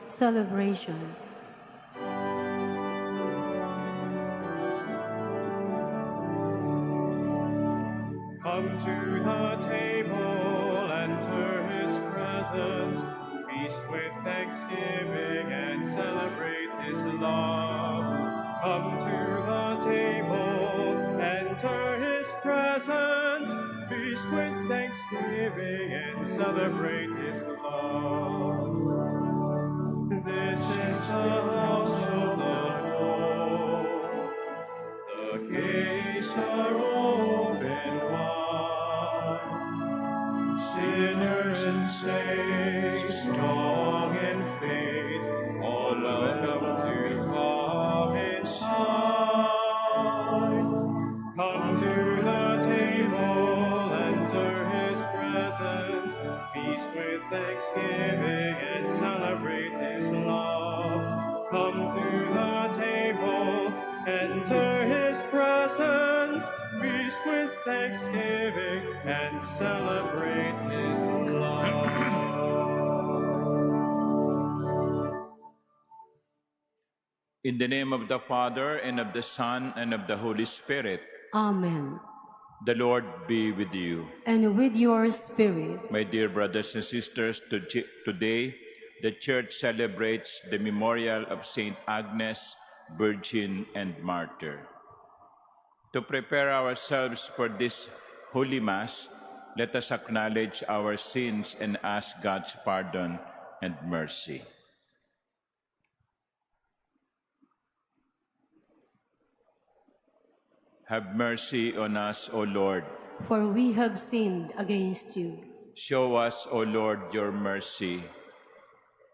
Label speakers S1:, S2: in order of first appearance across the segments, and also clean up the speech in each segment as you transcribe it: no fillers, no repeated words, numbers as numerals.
S1: celebration.
S2: Come to the table, enter his presence, feast with thanksgiving and celebrate his love. Come to the table, enter his presence, feast with thanksgiving and celebrate his love. This is the house of the Lord. The gates are open wide. Sinners and saints, strong in faith, all welcome to come inside. Come to the table, enter his presence, feast with thanksgiving and celebrate his love. Come to the table, enter his presence, feast with thanksgiving and celebrate his love.
S3: In the name of the Father, and of the Son, and of the Holy Spirit.
S1: Amen.
S3: The Lord be with you.
S1: And with your spirit.
S3: My dear brothers and sisters, today the Church celebrates the memorial of Saint Agnes, Virgin and Martyr. To prepare ourselves for this Holy Mass, let us acknowledge our sins and ask God's pardon and mercy. Have mercy on us, O Lord.
S1: For we have sinned against you.
S3: Show us, O Lord, your mercy.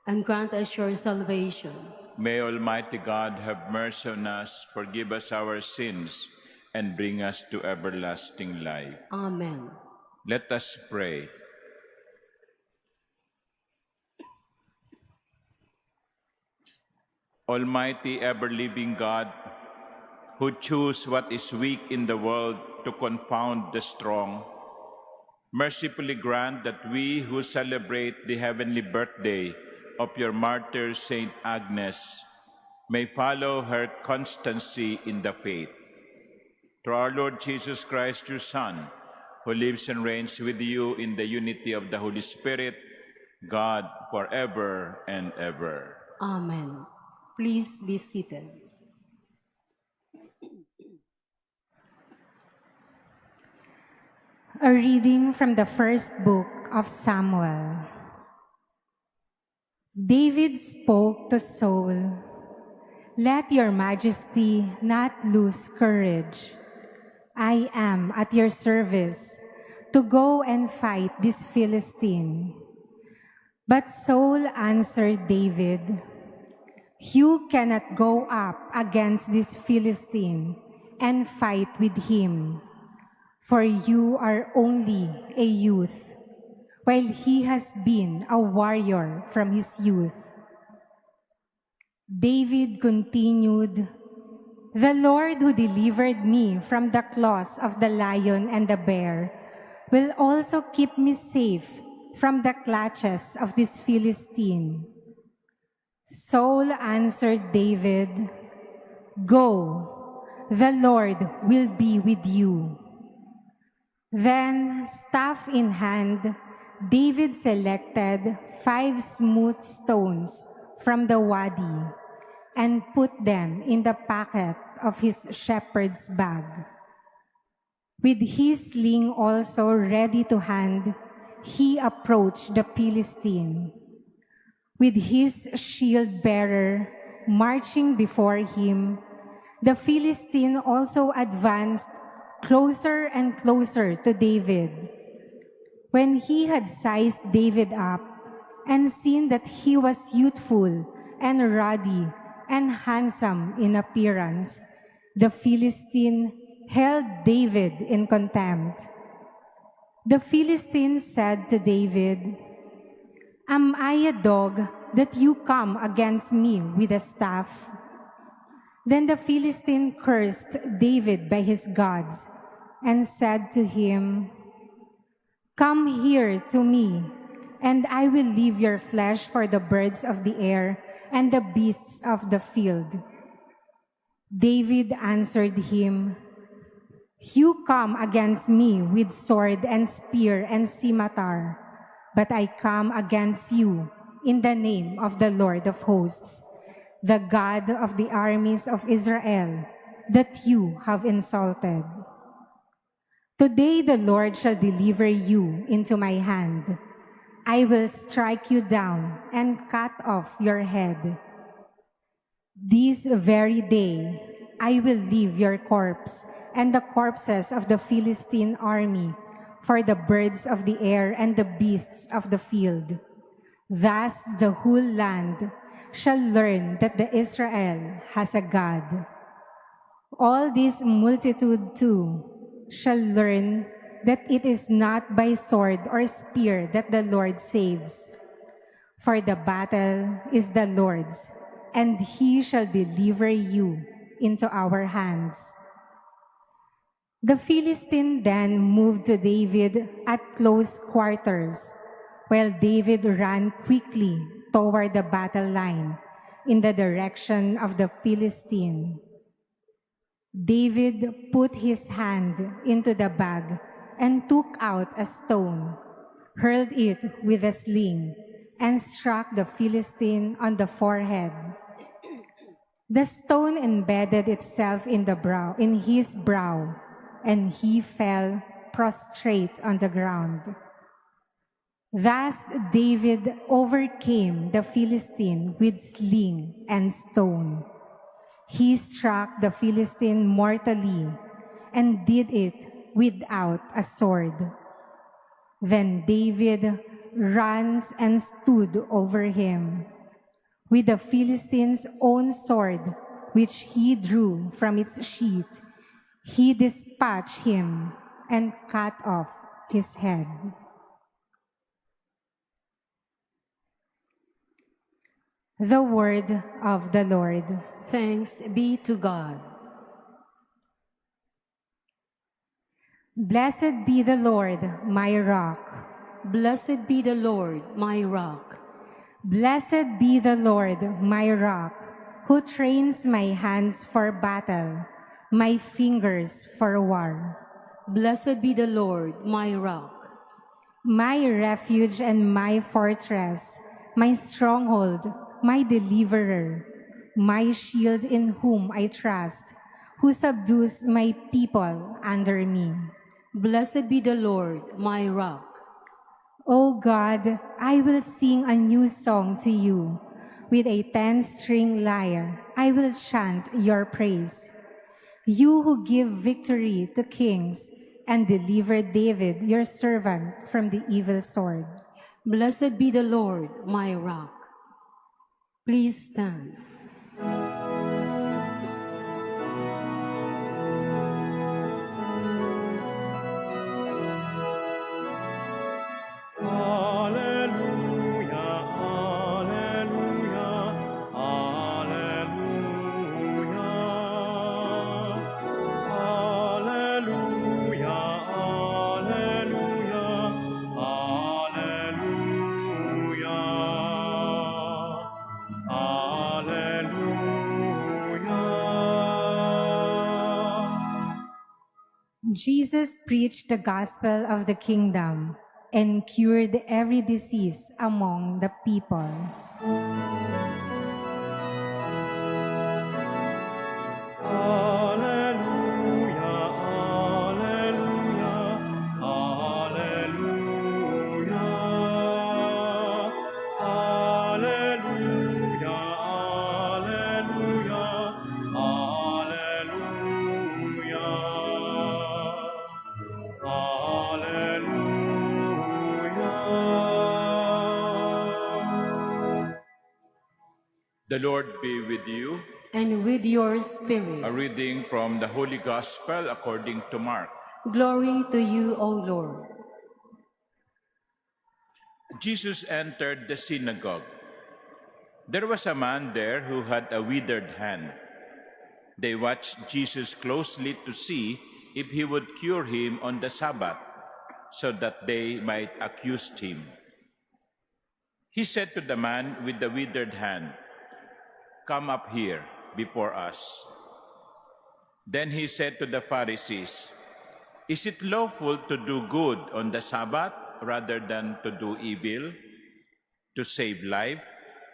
S1: And grant us your salvation.
S3: May Almighty God have mercy on us, forgive us our sins, and bring us to everlasting life.
S1: Amen.
S3: Let us pray. Almighty, ever-living God, who choose what is weak in the world to confound the strong, mercifully grant that we who celebrate the heavenly birthday of your martyr, Saint Agnes, may follow her constancy in the faith. Through our Lord Jesus Christ, your Son, who lives and reigns with you in the unity of the Holy Spirit, God, forever and ever.
S1: Amen. Please be seated.
S4: A reading from the first book of Samuel. David spoke to Saul, "Let your majesty not lose courage. I am at your service to go and fight this Philistine." But Saul answered David, "You cannot go up against this Philistine and fight with him, for you are only a youth, while he has been a warrior from his youth." David continued, "The Lord who delivered me from the claws of the lion and the bear will also keep me safe from the clutches of this Philistine." Saul answered David, "Go, the Lord will be with you." Then, staff in hand, David selected 5 smooth stones from the wadi and put them in the pocket of his shepherd's bag. With his sling also ready to hand, he approached the Philistine. With his shield-bearer marching before him, the Philistine also advanced closer and closer to David. When he had sized David up and seen that he was youthful and ruddy and handsome in appearance, the Philistine held David in contempt. The Philistine said to David, "Am I a dog that you come against me with a staff?" Then the Philistine cursed David by his gods and said to him, "Come here to me, and I will leave your flesh for the birds of the air and the beasts of the field. David answered him, You come against me with sword and spear and scimitar, but I come against you in the name of the Lord of hosts, the God of the armies of Israel, that you have insulted. Today the Lord shall deliver you into my hand. I will strike you down and cut off your head. This very day I will leave your corpse and the corpses of the Philistine army for the birds of the air and the beasts of the field. Thus the whole land shall learn that the Israel has a God. All this multitude too shall learn that it is not by sword or spear that the Lord saves. For the battle is the Lord's, and he shall deliver you into our hands. The Philistine then moved to David at close quarters, while David ran quickly toward the battle line in the direction of the Philistine. David put his hand into the bag and took out a stone, hurled it with a sling, and struck the Philistine on the forehead. The stone embedded itself in his brow, and he fell prostrate on the ground. Thus David overcame the Philistine with sling and stone. He struck the Philistine mortally and did it without a sword. Then David ran and stood over him. With the Philistine's own sword, which he drew from its sheath, he dispatched him and cut off his head. The word of the Lord.
S1: Thanks be to God.
S4: Blessed be the Lord, my rock.
S1: Blessed be the Lord, my rock.
S4: Blessed be the Lord, my rock, who trains my hands for battle, my fingers for war.
S1: Blessed be the Lord, my rock.
S4: My refuge and my fortress, my stronghold, my deliverer, my shield in whom I trust, who subdues my people under me.
S1: Blessed be the Lord, my rock.
S4: O God, I will sing a new song to you. With a 10-string lyre, I will chant your praise. You who give victory to kings and deliver David, your servant, from the evil sword.
S1: Blessed be the Lord, my rock. Please stand.
S4: Jesus preached the gospel of the kingdom and cured every disease among the people.
S3: The Lord be with you.
S1: And with your
S3: A
S1: spirit.
S3: reading from the Holy Gospel according to Mark.
S1: Glory to you, O Lord.
S3: Jesus entered the synagogue. There was a man there who had a withered hand. They watched Jesus closely to see if he would cure him on the Sabbath, so that they might accuse him. He said to the man with the withered hand, "Come up here before us." Then he said to the Pharisees, "Is it lawful to do good on the Sabbath rather than to do evil, to save life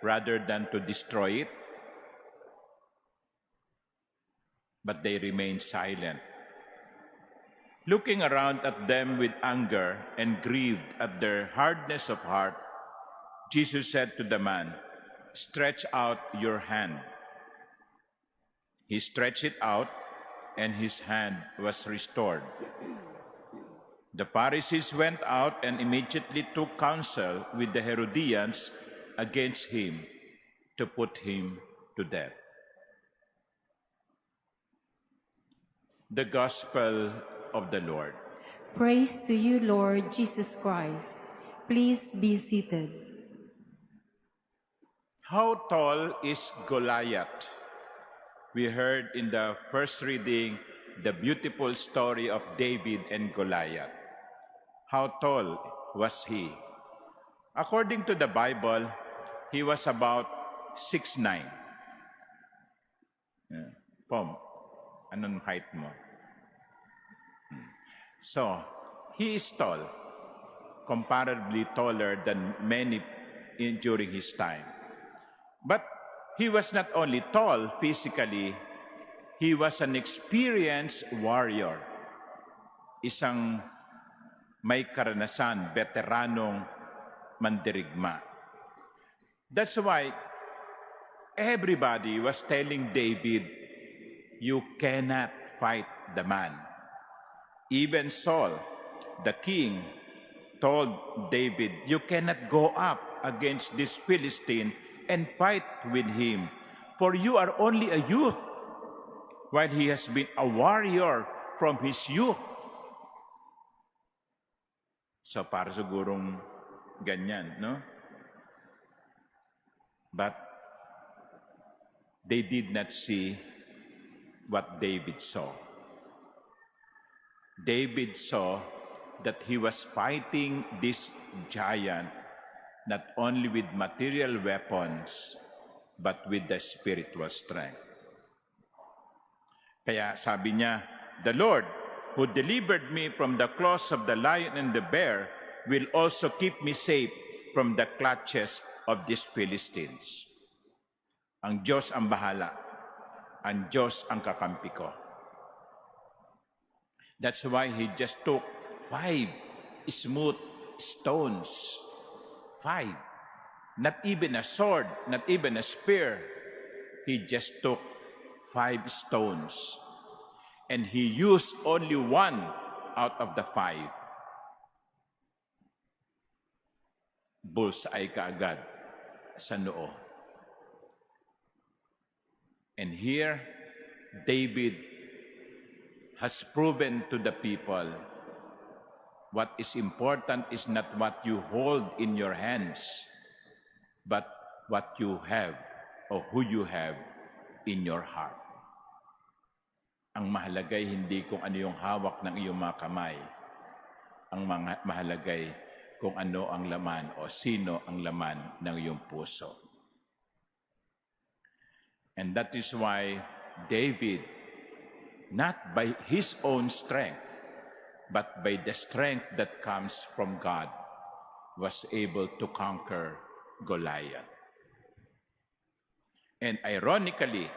S3: rather than to destroy it?" But they remained silent, looking around at them with anger and grieved at their hardness of heart. Jesus said to the man, "Stretch out your hand." He stretched it out, and his hand was restored. The Pharisees went out and immediately took counsel with the Herodians against him to put him to death. The Gospel of the Lord.
S1: Praise to you, Lord Jesus Christ. Please be seated.
S3: How tall is Goliath? We heard in the first reading the beautiful story of David and Goliath. How tall was he? According to the Bible, he was about 6'9". Pom, anong height mo? So, he is tall, comparably taller than many during his time. But he was not only tall physically, he was an experienced warrior. Isang may karanasan, veteranong mandirigma. That's why everybody was telling David, "You cannot fight the man." Even Saul, the king, told David, "You cannot go up against this Philistine and fight with him, for you are only a youth, while he has been a warrior from his youth." So para sigurong ganyan, no? But they did not see what David saw. David saw that he was fighting this giant not only with material weapons, but with the spiritual strength. Kaya sabi niya, "The Lord who delivered me from the claws of the lion and the bear will also keep me safe from the clutches of these Philistines." Ang Diyos ang bahala. Ang Diyos ang kakampi ko. That's why he just took 5 smooth stones. 5. Not even a sword, not even a spear. He just took 5 stones. And he used only 1 out of the 5. Bullseye kaagad sa noo. And here, David has proven to the people what is important is not what you hold in your hands, but what you have or who you have in your heart. Ang mahalagay hindi kung ano yung hawak ng iyong mga kamay. Ang mahalagay kung ano ang laman o sino ang laman ng iyong puso. And that is why David, not by his own strength, but by the strength that comes from God, was able to conquer Goliath. And ironically,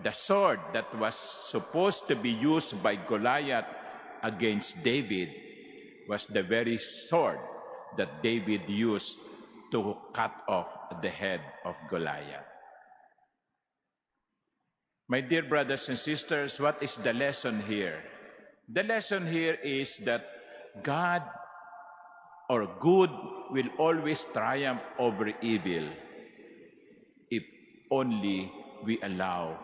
S3: the sword that was supposed to be used by Goliath against David was the very sword that David used to cut off the head of Goliath. My dear brothers and sisters, what is the lesson here? The lesson here is that God or good will always triumph over evil if only we allow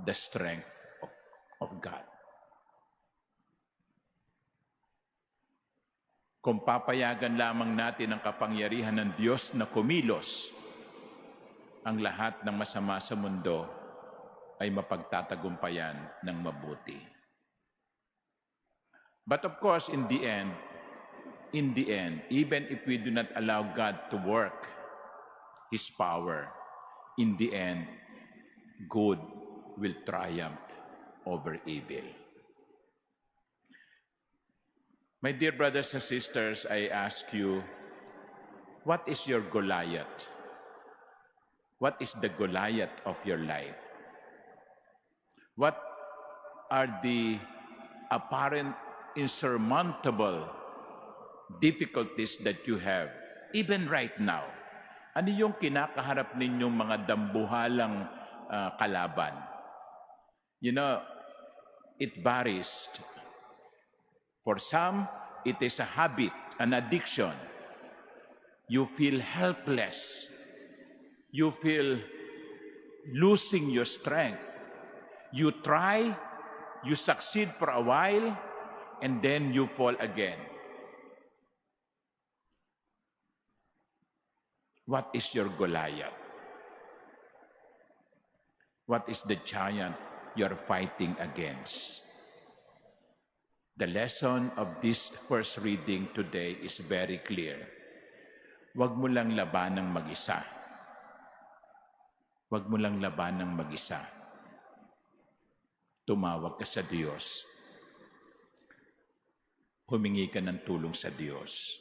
S3: the strength of God. Kung papayagan lamang natin ang kapangyarihan ng Diyos na kumilos, ang lahat ng masama sa mundo ay mapagtatagumpayan ng mabuti. But of course, in the end, in the end, even if we do not allow God to work His power, in the end, good will triumph over evil. My dear brothers and sisters, I ask you, what is your Goliath? What is the Goliath of your life? What are the apparent insurmountable difficulties that you have, even right now? Ano yung kinakaharap ninyong mga dambuhalang kalaban? You know, it varies. For some, it is a habit, an addiction. You feel helpless. You feel losing your strength. You try, you succeed for a while, and then you fall again. What is your Goliath? What is the giant you're fighting against? The lesson of this first reading today is very clear. Huwag mo lang labanang mag-isa. Huwag mo lang labanang mag-isa. Tumawag ka sa Diyos. Humingi ka ng tulong sa Diyos.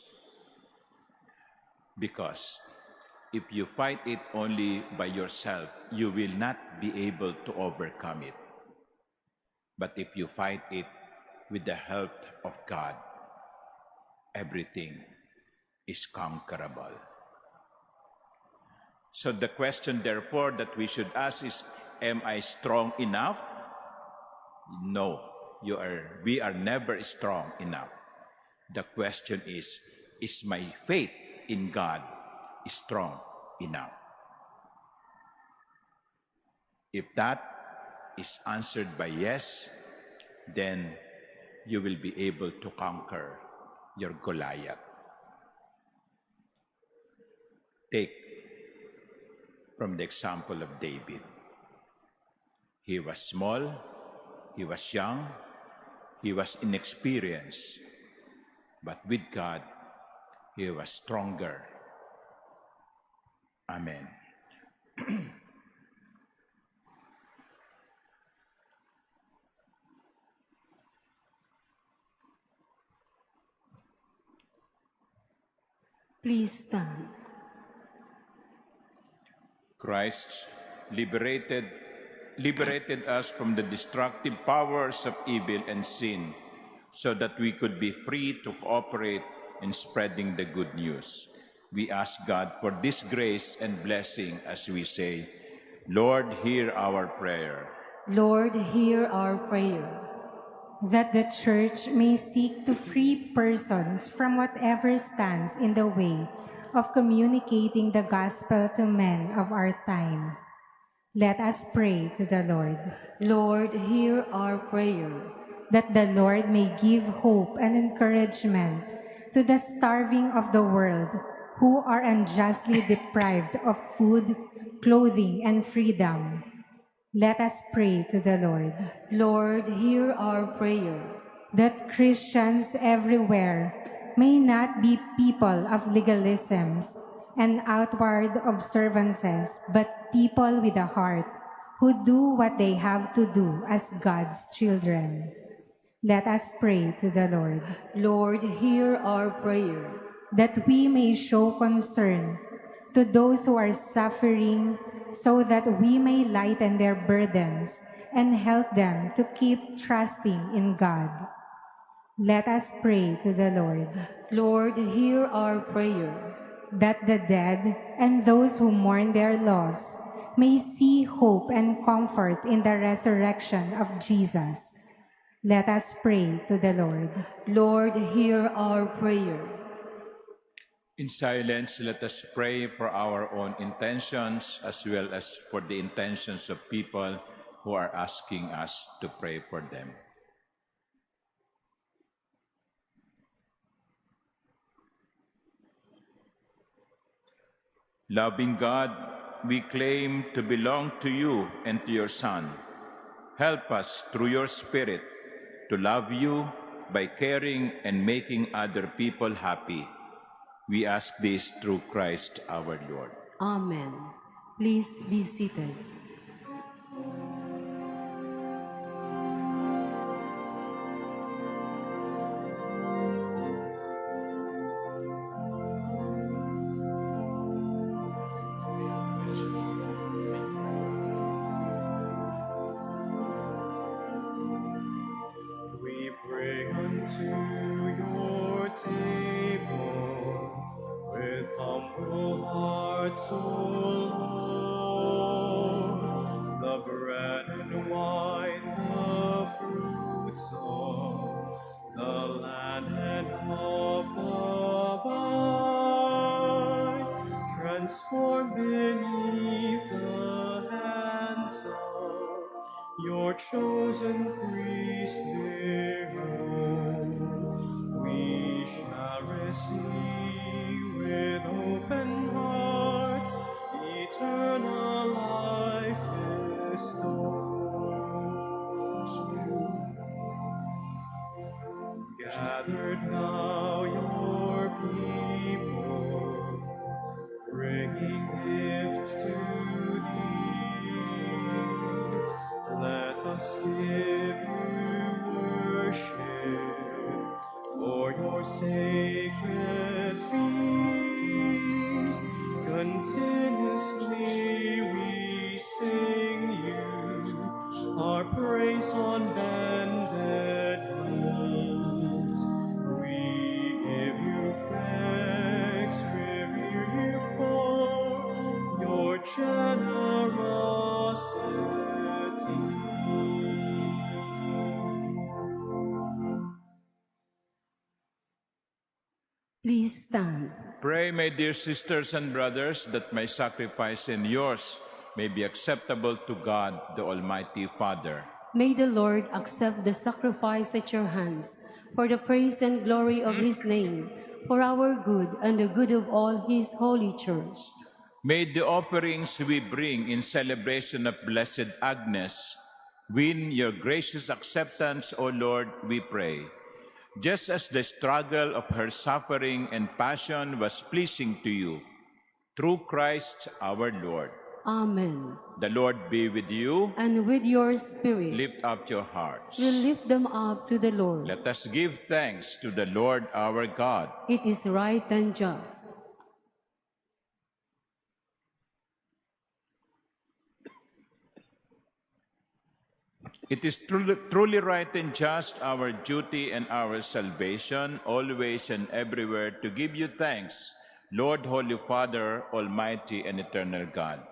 S3: Because if you fight it only by yourself, you will not be able to overcome it. But if you fight it with the help of God, everything is conquerable. So the question, therefore, that we should ask is, am I strong enough? No, we are never strong enough. The question is my faith in God strong enough? If that is answered by yes, then you will be able to conquer your Goliath. Take from the example of David. He was small, he was young, he was inexperienced, but with God, he was stronger. Amen.
S1: Please stand.
S3: Christ liberated us from the destructive powers of evil and sin so that we could be free to cooperate in spreading the good news. We ask God for this grace and blessing as we say, Lord, hear our prayer.
S1: Lord, hear our prayer.
S4: That the Church may seek to free persons from whatever stands in the way of communicating the gospel to men of our time. Let us pray to the Lord.
S1: Lord, hear our prayer.
S4: That the Lord may give hope and encouragement to the starving of the world who are unjustly deprived of food, clothing, and freedom. Let us pray to the Lord.
S1: Lord, hear our prayer.
S4: That Christians everywhere may not be people of legalisms and outward observances, but people with a heart who do what they have to do as God's children. Let us pray to the Lord.
S1: Lord, hear our prayer.
S4: That we may show concern to those who are suffering, so that we may lighten their burdens and help them to keep trusting in God. Let us pray to the Lord.
S1: Lord, hear our prayer.
S4: That the dead and those who mourn their loss may see hope and comfort in the resurrection of Jesus. Let us pray to the Lord.
S1: Lord, hear our prayer.
S3: In silence, let us pray for our own intentions as well as for the intentions of people who are asking us to pray for them. Loving God, we claim to belong to you and to your Son. Help us through your Spirit to love you, by caring and making other people happy. We ask this through Christ our Lord.
S1: Amen. Please be seated.
S2: We bring unto your table with humble hearts, O Lord, the bread and wine, the fruits of the land and of the vine, transformed beneath the hands of your chosen priest below. We shall receive with open hearts eternal life bestowed. Gathered now your people, bringing gifts to thee. Let us give you worship for your sacred feast. Continuously we sing you our praise on bended knees. We give you thanks, revere you for your generosity.
S1: Please stand.
S3: Pray, my dear sisters and brothers, that my sacrifice and yours may be acceptable to God, the Almighty Father.
S1: May the Lord accept the sacrifice at your hands for the praise and glory of his name, for our good and the good of all his holy church.
S3: May the offerings we bring in celebration of Blessed Agnes win your gracious acceptance, O Lord, we pray. Just as the struggle of her suffering and passion was pleasing to you, through Christ our Lord.
S1: Amen.
S3: The Lord be with you.
S1: And with your spirit,
S3: Lift up your hearts.
S1: we lift them up to the Lord.
S3: Let us give thanks to the Lord our God.
S1: It is right and just.
S3: It is truly right and just, our duty and our salvation, always and everywhere, to give you thanks, Lord, Holy Father, Almighty and Eternal God.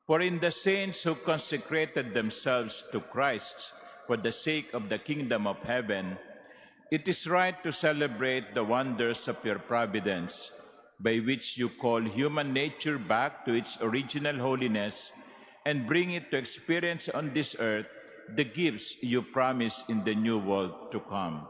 S3: For in the saints who consecrated themselves to Christ for the sake of the kingdom of heaven, it is right to celebrate the wonders of your providence, by which you call human nature back to its original holiness and bring it to experience on this earth the gifts you promise in the new world to come.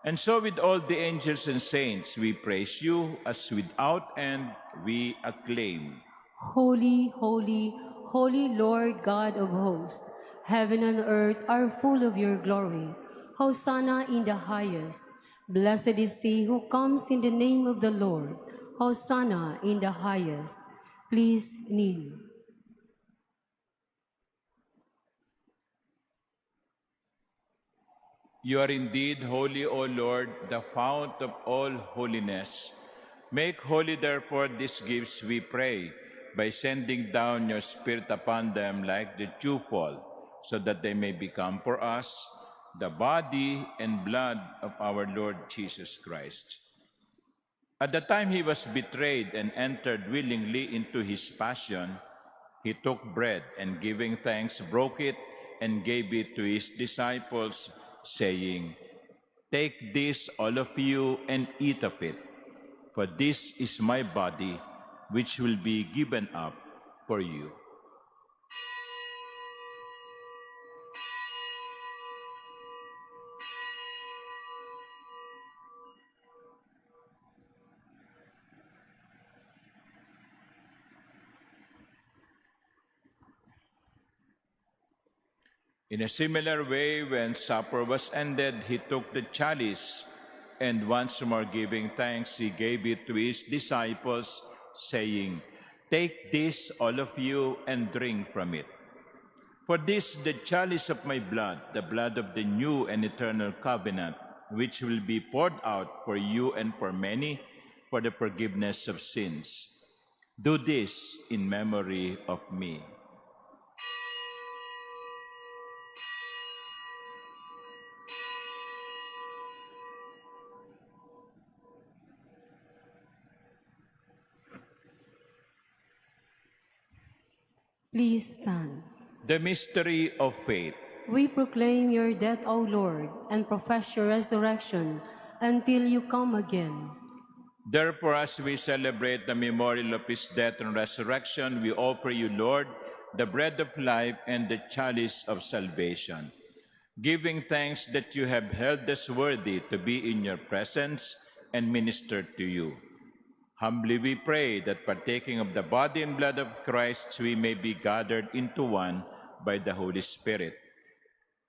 S3: And so with all the angels and saints, we praise you, as without end we acclaim.
S1: Holy, holy, holy Lord God of hosts, heaven and earth are full of your glory. Hosanna in the highest. Blessed is he who comes in the name of the Lord. Hosanna in the highest. Please kneel.
S3: You are indeed holy, O Lord, the fount of all holiness. Make holy, therefore, these gifts, we pray, by sending down your Spirit upon them like the dewfall, so that they may become for us the body and blood of our Lord Jesus Christ. At the time he was betrayed and entered willingly into his passion, he took bread and, giving thanks, broke it and gave it to his disciples, saying, "Take this, all of you, and eat of it, for this is my body, which will be given up for you." In a similar way, when supper was ended, he took the chalice, and once more giving thanks, he gave it to his disciples, saying, "Take this, all of you, and drink from it. For this is the chalice of my blood, the blood of the new and eternal covenant, which will be poured out for you and for many for the forgiveness of sins. Do this in memory of me."
S1: Please stand.
S3: The mystery of faith.
S1: We proclaim your death, O Lord, and profess your resurrection until you come again.
S3: Therefore, as we celebrate the memorial of his death and resurrection, we offer you, Lord, the bread of life and the chalice of salvation, giving thanks that you have held us worthy to be in your presence and minister to you. Humbly we pray that partaking of the body and blood of Christ, we may be gathered into one by the Holy Spirit.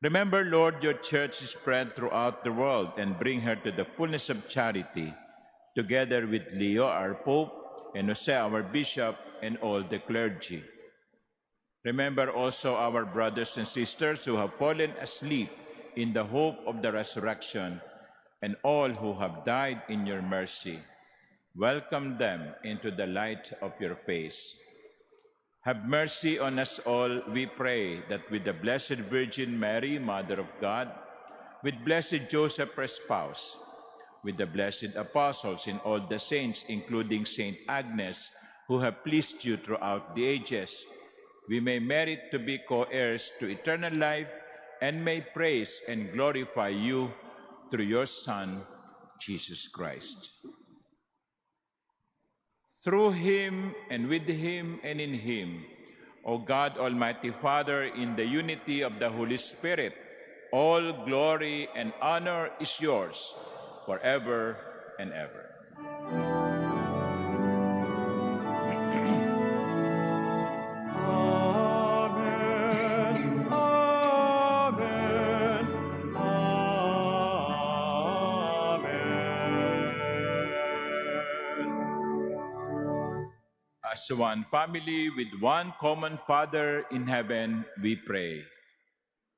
S3: Remember, Lord, your church is spread throughout the world and bring her to the fullness of charity, together with Leo, our Pope, and Jose, our Bishop, and all the clergy. Remember also our brothers and sisters who have fallen asleep in the hope of the resurrection, and all who have died in your mercy. Welcome them into the light of your face. Have mercy on us all, we pray, that with the Blessed Virgin Mary, Mother of God, with blessed Joseph, her spouse, with the blessed apostles and all the saints, including Saint Agnes, who have pleased you throughout the ages, we may merit to be co-heirs to eternal life and may praise and glorify you through your Son, Jesus Christ. Through him, and with him, and in him, O God, Almighty Father, in the unity of the Holy Spirit, all glory and honor is yours forever and ever.
S2: Amen. Amen. Amen.
S3: As one family with one common Father in heaven, we pray.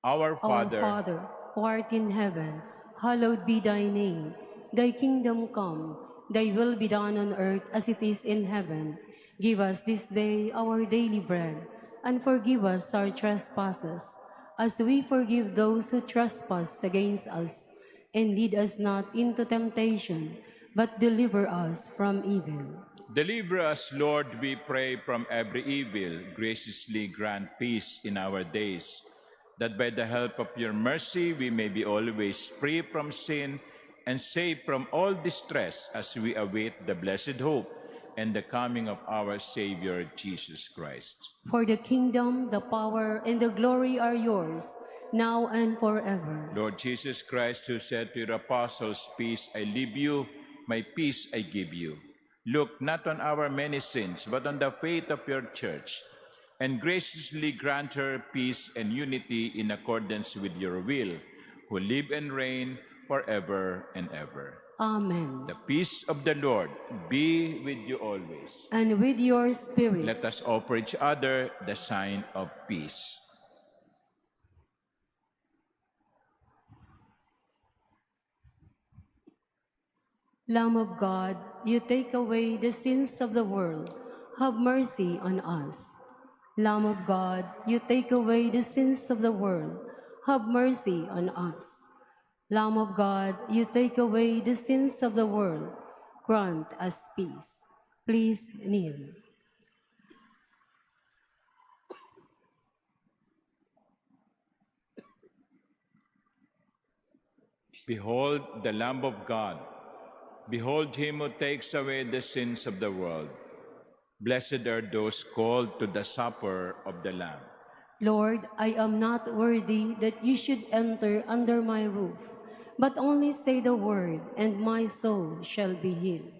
S3: Our
S1: Our
S3: Father,
S1: Father, who art in heaven, hallowed be thy name. Thy kingdom come, thy will be done on earth as it is in heaven. Give us this day our daily bread, and forgive us our trespasses, as we forgive those who trespass against us. And lead us not into temptation, but deliver us from evil.
S3: deliver us, Lord, we pray, from every evil. Graciously grant peace in our days, that by the help of your mercy we may be always free from sin and safe from all distress as we await the blessed hope and the coming of our Savior, Jesus Christ.
S1: For the kingdom, the power, and the glory are yours, now and forever.
S3: Lord Jesus Christ, who said to your apostles, "Peace I leave you, my peace I give you," look not on our many sins, but on the faith of your church, and graciously grant her peace and unity in accordance with your will, who live and reign forever and ever.
S1: Amen.
S3: The peace of the Lord be with you always.
S1: And with your spirit.
S3: Let us offer each other the sign of peace.
S1: Lamb of God, you take away the sins of the world. Have mercy on us. Lamb of God, you take away the sins of the world. Have mercy on us. Lamb of God, you take away the sins of the world. Grant us peace. Please kneel.
S3: Behold the Lamb of God. Behold him who takes away the sins of the world. Blessed are those called to the supper of the Lamb.
S1: Lord, I am not worthy that you should enter under my roof, but only say the word, and my soul shall be healed.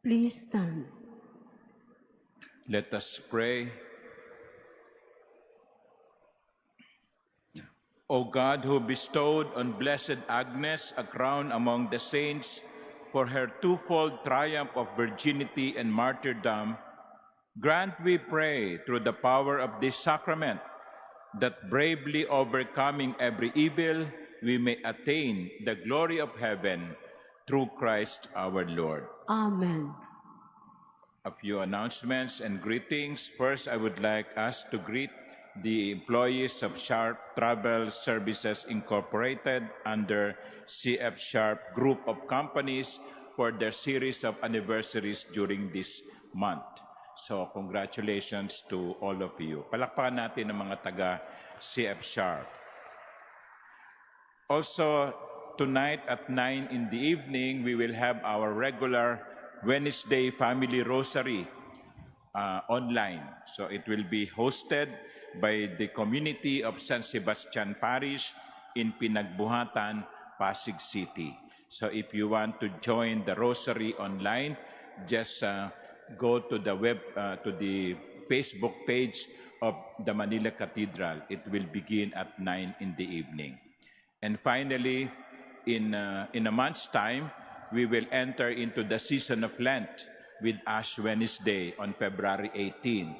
S1: Please stand.
S3: Let us pray. O God, who bestowed on Blessed Agnes a crown among the saints for her twofold triumph of virginity and martyrdom, grant, we pray, through the power of this sacrament, that bravely overcoming every evil, we may attain the glory of heaven through Christ our Lord.
S1: Amen.
S3: A few announcements and greetings. First, I would like us to greet the employees of Sharp Travel Services Incorporated under CF Sharp Group of Companies for their series of anniversaries during this month. So, congratulations to all of you. Palakpakan natin ang mga taga CF Sharp. Also, tonight at 9 in the evening, we will have our regular Wednesday Family Rosary online. So it will be hosted by the community of San Sebastian Parish in Pinagbuhatan, Pasig City. So if you want to join the Rosary online, just go to the Facebook page of the Manila Cathedral. It will begin at 9 in the evening. And finally, in a month's time, we will enter into the season of Lent with Ash Wednesday on February 18.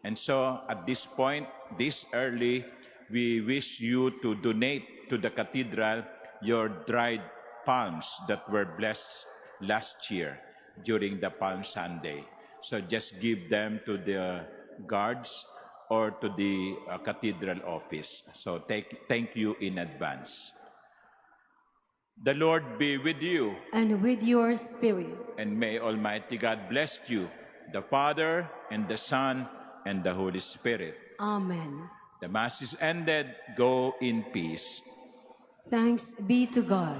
S3: And so at this point, this early, we wish you to donate to the cathedral your dried palms that were blessed last year during the Palm Sunday. So just give them to the guards or to the cathedral office. So thank you in advance. The Lord be with you,
S1: And with your spirit.
S3: and may Almighty God bless you, the Father, and the Son, and the Holy Spirit.
S1: Amen.
S3: The Mass is ended. Go in peace.
S1: Thanks be to God.